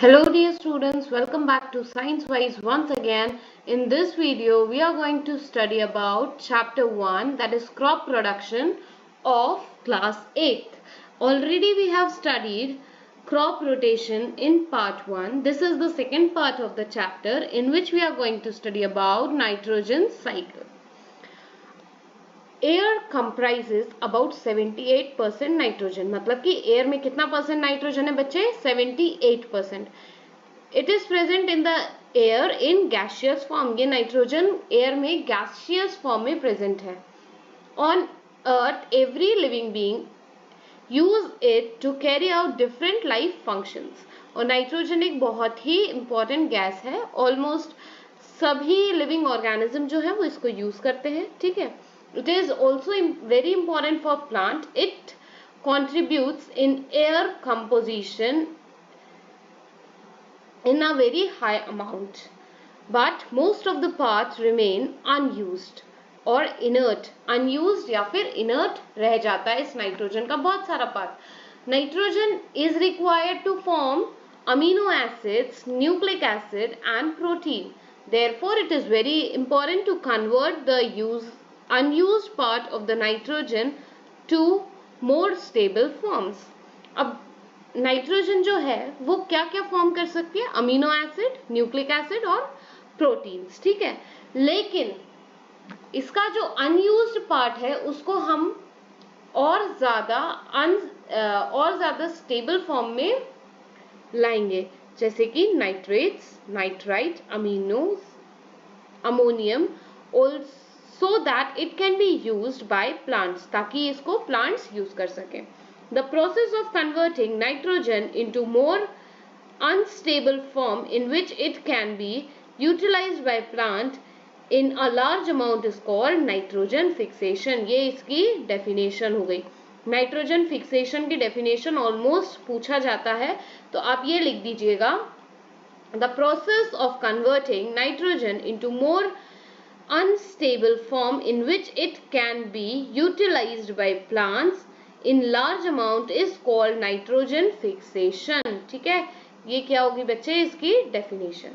Hello dear students, welcome back to Science Wise once again. In this video, we are going to study about chapter 1, that is crop production of class 8th. Already we have studied crop rotation in part 1. This is the second part of the chapter in which we are going to study about nitrogen cycle. Air comprises about 78% nitrogen, मतलब कि air में कितना percent nitrogen है बच्चे? 78%. It is present in the air in gaseous form. ये nitrogen air में gaseous form में present है. On earth every living being use it to carry out different life functions. और नाइट्रोजन एक बहुत ही इंपॉर्टेंट गैस है. ऑलमोस्ट सभी लिविंग ऑर्गेनिज्म जो है वो इसको यूज करते हैं. ठीक है. It is also very important for plant. It contributes in air composition in a very high amount, but most of the parts remain unused or inert. Unused या फिर inert रह जाता है इस नाइट्रोजन का बहुत सारा part. Nitrogen is required to form amino acids, nucleic acid and protein. Therefore, it is very important to convert the unused part of the nitrogen to more stable forms. अब nitrogen जो है वो क्या क्या form कर सकती है? Amino acid, nucleic acid और प्रोटीन्स. ठीक है. लेकिन इसका जो अनयूज्ड पार्ट है उसको हम और ज्यादा स्टेबल फॉर्म में लाएंगे, जैसे कि nitrates, nitrite, aminos, ammonium, so that it can be used by plants, ताकि इसको plants use कर सकें. The process of converting nitrogen into more unstable form in which it can be utilized by plant in a large amount is called nitrogen fixation. ये इसकी definition हो गई. Nitrogen fixation की definition almost पूछा जाता है, तो आप ये लिख दीजिएगा. The process of converting nitrogen into more unstable form in which it can be utilized by plants in large amount is called nitrogen fixation. ठीक है. ये क्या होगी बच्चे? इसकी डेफिनेशन.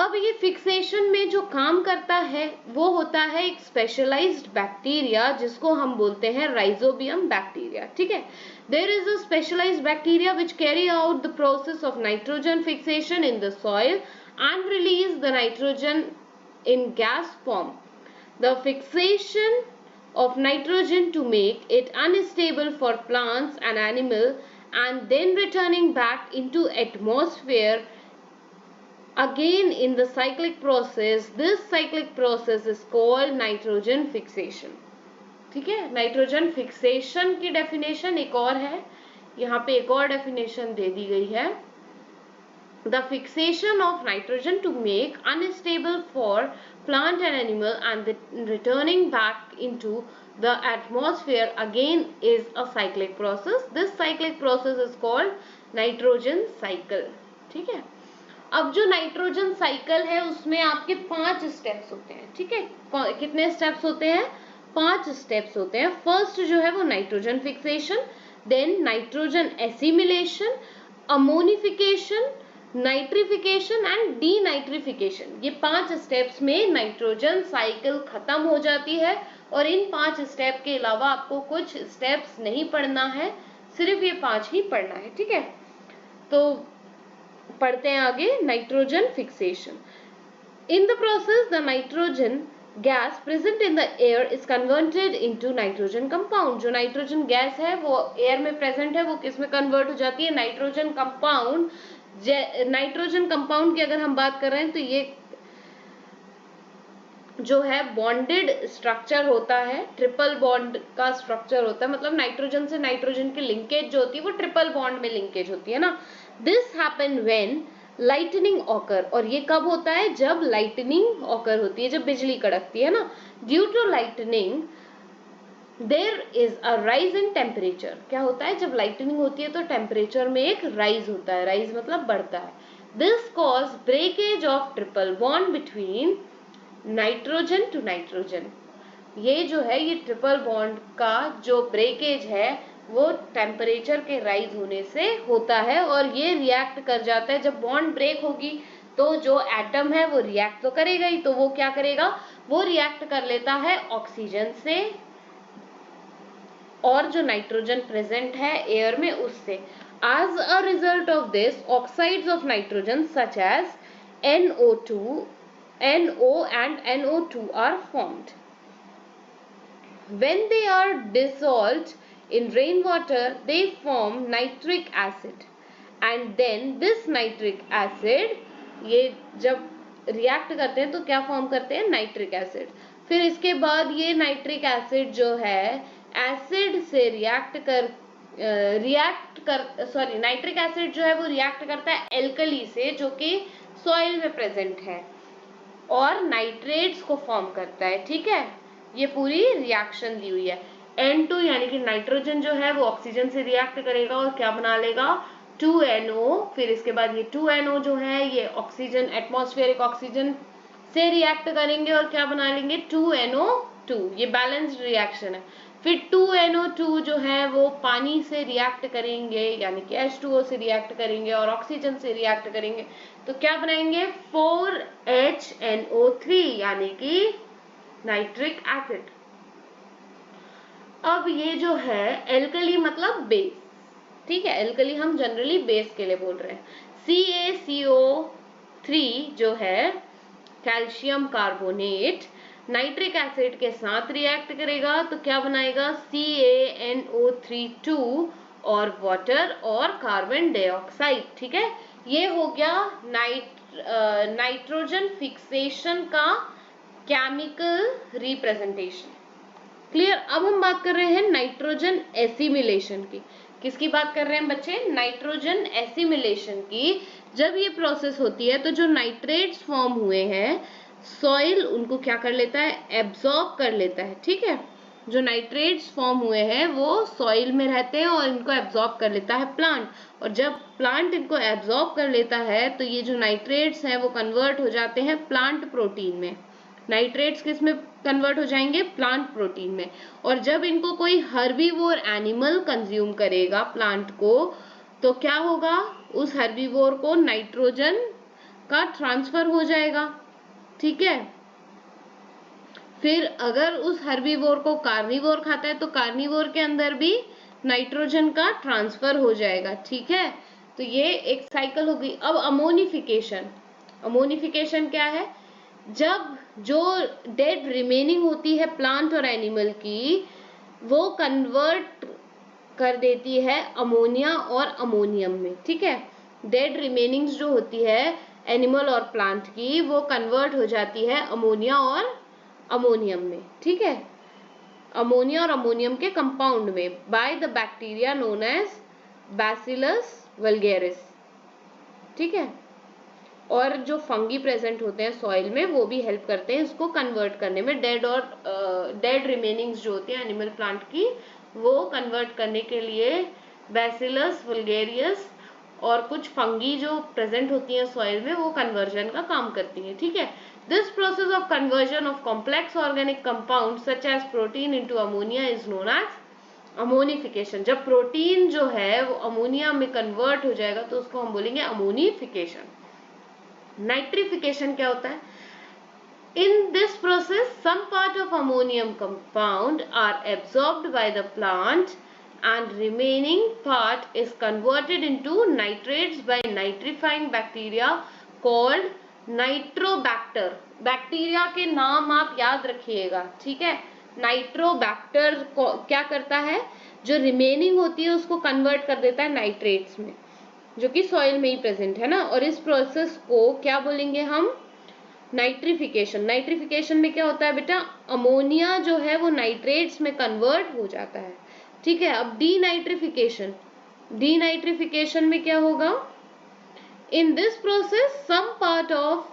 अब ये फिक्सेशन में जो काम करता है वो होता है एक स्पेशलाइज्ड बैक्टीरिया जिसको हम बोलते हैं राइजोबियम बैक्टीरिया. ठीक है. There is a specialized bacteria which carry out the process of nitrogen fixation in the soil and release the nitrogen in gas form. The fixation of nitrogen to make it unstable for plants and animal and then returning back into atmosphere again in the cyclic process. This cyclic process is called nitrogen fixation. ठीक है. Nitrogen fixation की definition एक और है, यहाँ पे एक और डेफिनेशन दे दी गई है. The fixation of nitrogen to make unstable for plant and animal and the returning back into the atmosphere again is a cyclic process. This cyclic process is called nitrogen cycle. ठीक है. अब जो nitrogen cycle है उसमें आपके 5 steps होते हैं. ठीक है. कितने स्टेप्स होते हैं? 5 स्टेप्स होते हैं. फर्स्ट जो है वो nitrogen fixation, then nitrogen assimilation, ammonification, nitrification and denitrification. ये 5 स्टेप्स में नाइट्रोजन साइकिल खत्म हो जाती है. और इन 5 स्टेप के अलावा आपको कुछ स्टेप्स नहीं पढ़ना है, सिर्फ ये 5 ही पढ़ना है. ठीक है. तो पढ़ते हैं आगे. Nitrogen fixation. In the process the nitrogen gas present in the air is converted into nitrogen compound. जो नाइट्रोजन गैस है वो एयर में प्रेजेंट है, वो किस में कन्वर्ट हो जाती है? Nitrogen compound. नाइट्रोजन कंपाउंड की अगर हम बात कर रहे हैं तो ये जो है बॉन्डेड स्ट्रक्चर होता है, ट्रिपल बॉन्ड का स्ट्रक्चर होता है. मतलब नाइट्रोजन से नाइट्रोजन की लिंकेज जो होती है वो ट्रिपल बॉन्ड में लिंकेज होती है ना. This happen when lightning occur. और ये कब होता है? जब लाइटनिंग ऑकर होती है, जब बिजली कड़कती है ना. Due to lightning there is a rise in temperature. क्या होता है? जब लाइटनिंग होती है तो टेम्परेचर में एक राइज होता है. राइज मतलब बढ़ता है. This cause breakage of triple bond between nitrogen to nitrogen. ये जो है ये ट्रिपल बॉन्ड का जो ब्रेकेज है वो टेम्परेचर के राइज होने से होता है और ये रिएक्ट कर जाता है। जब बॉन्ड ब्रेक होगी तो जो एटम है वो रिएक्ट तो करेगा ही, तो वो क्या करेगा, वो रिएक्ट कर लेता है ऑक्सीजन से और जो नाइट्रोजन प्रेजेंट है एयर में उससे। As a result of this, oxides of nitrogen such as NO2, NO and NO2 are formed. When they are dissolved in rainwater, they form nitric acid. And then this nitric acid, ये जब react करते हैं तो क्या form करते हैं, nitric acid. फिर इसके बाद ये नाइट्रिक एसिड जो है एसिड से नाइट्रिक एसिड जो है वो रिएक्ट करता है एल्कली से जो कि सॉइल में प्रेजेंट है और नाइट्रेट्स को फॉर्म करता है। ठीक है, ये पूरी रिएक्शन दी हुई है। N2 यानी कि नाइट्रोजन जो है वो ऑक्सीजन से रिएक्ट करेगा और क्या बना लेगा, 2NO। फिर इसके बाद ये 2NO जो है ये ऑक्सीजन, एटमॉस्फेरिक ऑक्सीजन से रिएक्ट करेंगे और क्या बना लेंगे, 2NO2। ये बैलेंस्ड रिएक्शन है। फिर 2NO2 जो है वो पानी से रिएक्ट करेंगे यानी कि H2O से रिएक्ट करेंगे और ऑक्सीजन से रिएक्ट करेंगे तो क्या बनाएंगे, 4HNO3 यानी कि नाइट्रिक एसिड। अब ये जो है एल्कली मतलब बेस, ठीक है, एल्कली हम जनरली बेस के लिए बोल रहे हैं। CaCO3 जो है कैल्शियम कार्बोनेट नाइट्रिक एसिड के साथ रिएक्ट करेगा तो क्या बनाएगा, CaNO3 और वाटर और कार्बन डाइऑक्साइड। ठीक है, ये हो गया नाइट्रोजन फिक्सेशन का केमिकल रिप्रेजेंटेशन। क्लियर। अब हम बात कर रहे हैं नाइट्रोजन एसिमिलेशन की। किसकी बात कर रहे हैं बच्चे, नाइट्रोजन एसिमिलेशन की। जब ये प्रोसेस होती है तो जो नाइट्रेट्स फॉर्म हुए हैं सॉइल उनको क्या कर लेता है, एब्जॉर्ब कर लेता है। ठीक है, जो नाइट्रेट्स फॉर्म हुए हैं वो सॉइल में रहते हैं और इनको एब्जॉर्ब कर लेता है प्लांट। और जब प्लांट इनको एब्जॉर्ब कर लेता है तो ये जो नाइट्रेट्स हैं वो कन्वर्ट हो जाते हैं प्लांट प्रोटीन में। नाइट्रेट्स किस में कन्वर्ट हो जाएंगे, प्लांट प्रोटीन में। और जब इनको कोई हर्बीवोर एनिमल कंज्यूम करेगा प्लांट को तो क्या होगा, उस हर्बीवोर को नाइट्रोजन का ट्रांसफर हो जाएगा। ठीक है, फिर अगर उस हर्बीवोर को कार्निवोर खाता है तो कार्निवोर के अंदर भी नाइट्रोजन का ट्रांसफर हो जाएगा। ठीक है, तो ये एक साइकिल हो गई। अब अमोनिफिकेशन, अमोनिफिकेशन क्या है, जब जो डेड रिमेनिंग होती है प्लांट और एनिमल की वो कन्वर्ट कर देती है अमोनिया और अमोनियम में। ठीक है, डेड रिमेनिंग्स जो होती है एनिमल और प्लांट की वो कन्वर्ट हो जाती है अमोनिया और अमोनियम में। ठीक है, अमोनिया और अमोनियम के कंपाउंड में by the bacteria known as bacillus vulgaris. ठीक है, और जो फंगी प्रेजेंट होते हैं सॉइल में वो भी हेल्प करते हैं इसको कन्वर्ट करने में। डेड रिमेनिंग्स जो होती है एनिमल प्लांट की वो कन्वर्ट करने के लिए बैसिलस वल्गेरियस और कुछ फंगी जो प्रेजेंट होती हैं सॉइल में वो कन्वर्जन का काम करती हैं। ठीक है, this process of conversion of complex organic compound such as protein into ammonia is known as ammonification. जब प्रोटीन जो है वो अमोनिया में कन्वर्ट हो जाएगा तो उसको हम बोलेंगे अमोनिफिकेशन। नाइट्रिफिकेशन क्या होता है, in this process some part of ammonium compound are absorbed by the plant and remaining part is converted into nitrates by nitrifying bacteria called nitrobacter। Bacteria के नाम आप याद रखिएगा। ठीक है, नाइट्रोबैक्टर क्या करता है, जो रिमेनिंग होती है उसको कन्वर्ट कर देता है नाइट्रेट्स में जो कि सॉइल में ही प्रेजेंट है ना। और इस प्रोसेस को क्या बोलेंगे हम, नाइट्रिफिकेशन। नाइट्रिफिकेशन में क्या होता है बेटा, अमोनिया जो है वो नाइट्रेट्स में कन्वर्ट हो जाता है। ठीक है, अब डीनाइट्रिफिकेशन, डीनाइट्रिफिकेशन में क्या होगा, in this process some part of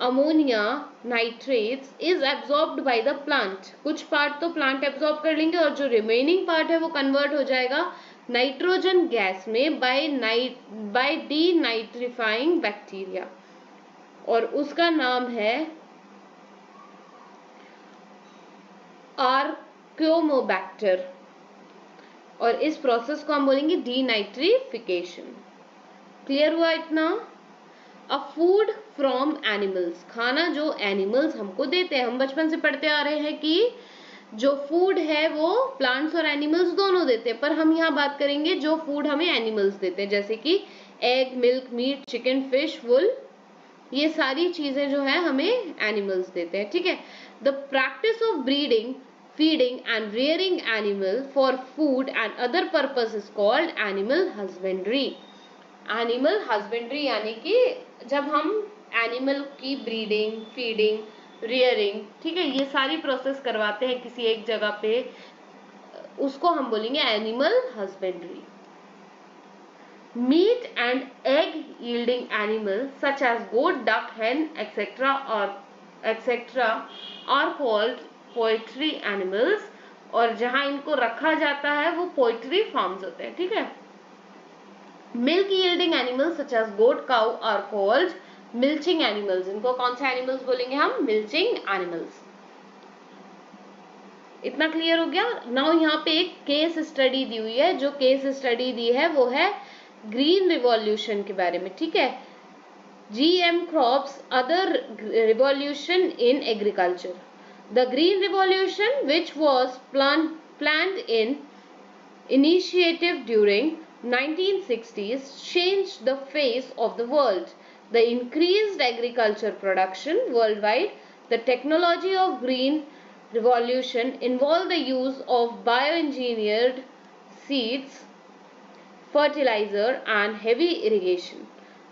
ammonia nitrates is absorbed by the plant. कुछ पार्ट तो प्लांट एब्जॉर्ब कर लेंगे और जो रिमेनिंग पार्ट है वो कन्वर्ट हो जाएगा नाइट्रोजन गैस में बाय डीनाइट्रिफाइंग बैक्टीरिया और उसका नाम है आर्क्योमोबैक्टर। और इस प्रोसेस को हम बोलेंगे डीनाइट्रिफिकेशन। क्लियर हुआ इतना? अ फूड फ्रॉम एनिमल्स, खाना जो एनिमल्स हमको देते हैं। हम बचपन से पढ़ते आ रहे हैं कि जो फूड है वो प्लांट्स और एनिमल्स दोनों देते हैं, पर हम यहाँ बात करेंगे जो फूड हमें एनिमल्स देते हैं, जैसे कि egg, milk, meat, chicken, fish, wool, ये सारी चीजें जो है हमें एनिमल्स देते हैं। ठीक है। The practice of breeding, feeding and rearing animal for food and other purpose is called animal husbandry. Animal husbandry यानी कि जब हम एनिमल की ब्रीडिंग, फीडिंग, रियरिंग, ठीक है, ये सारी प्रोसेस करवाते हैं किसी एक जगह पे, उसको हम बोलेंगे animal husbandry. Meat and egg yielding animals such as goat, duck, hen, etc. are called poultry animals, और जहां इनको रखा जाता है वो पोल्ट्री फार्म्स होते हैं। ठीक है। Milk yielding animals such as goat, cow are called milching animals। इनको कौन से एनिमल्स बोलेंगे हम? Milching animals. इतना क्लियर हो गया? नाउ यहाँ पे एक केस स्टडी दी हुई है, जो केस स्टडी दी है वो है ग्रीन रिवॉल्यूशन के बारे में। ठीक है। GM crops, other revolution in agriculture. The green revolution, which was planned in initiative during 1960s, changed the face of the world. The increased agriculture production worldwide. The technology of green revolution involved the use of bioengineered seeds, fertilizer and heavy irrigation.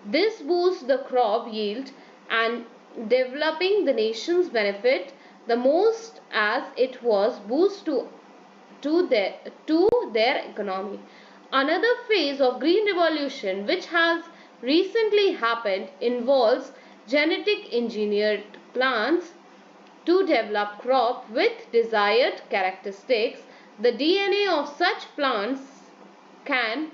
This boosts the crop yield and developing the nation's benefit the most, as it was boost to their economy. Another phase of green revolution which has recently happened involves genetic engineered plants to develop crop with desired characteristics. The DNA of such plants can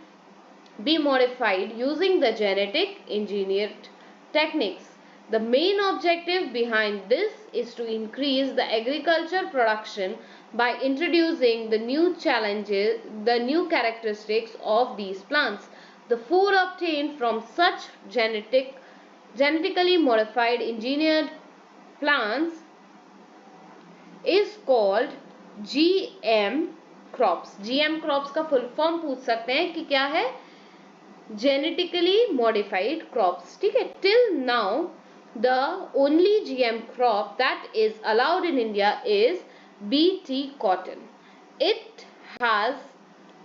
be modified using the genetic engineered techniques. The main objective behind this is to increase the agriculture production by introducing the new characteristics of these plants. The food obtained from such genetically modified engineered plants is called GM crops. GM crops का full form पूछ सकते हैं कि क्या है? genetically modified crops. ठीक है। Till now the only GM crop that is allowed in India is BT cotton. It has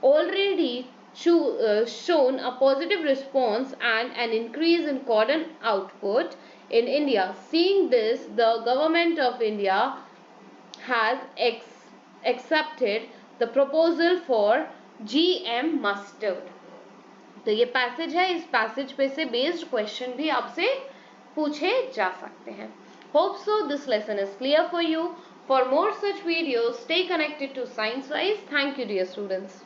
already shown a positive response and an increase in cotton output in India. Seeing this, the government of India has accepted the proposal for GM mustard. तो ये passage है, इस passage पे से based question भी आपसे पूछे जा सकते हैं। Hope so this lesson is clear for you. For more such videos stay connected to Science Wise. Thank you dear students.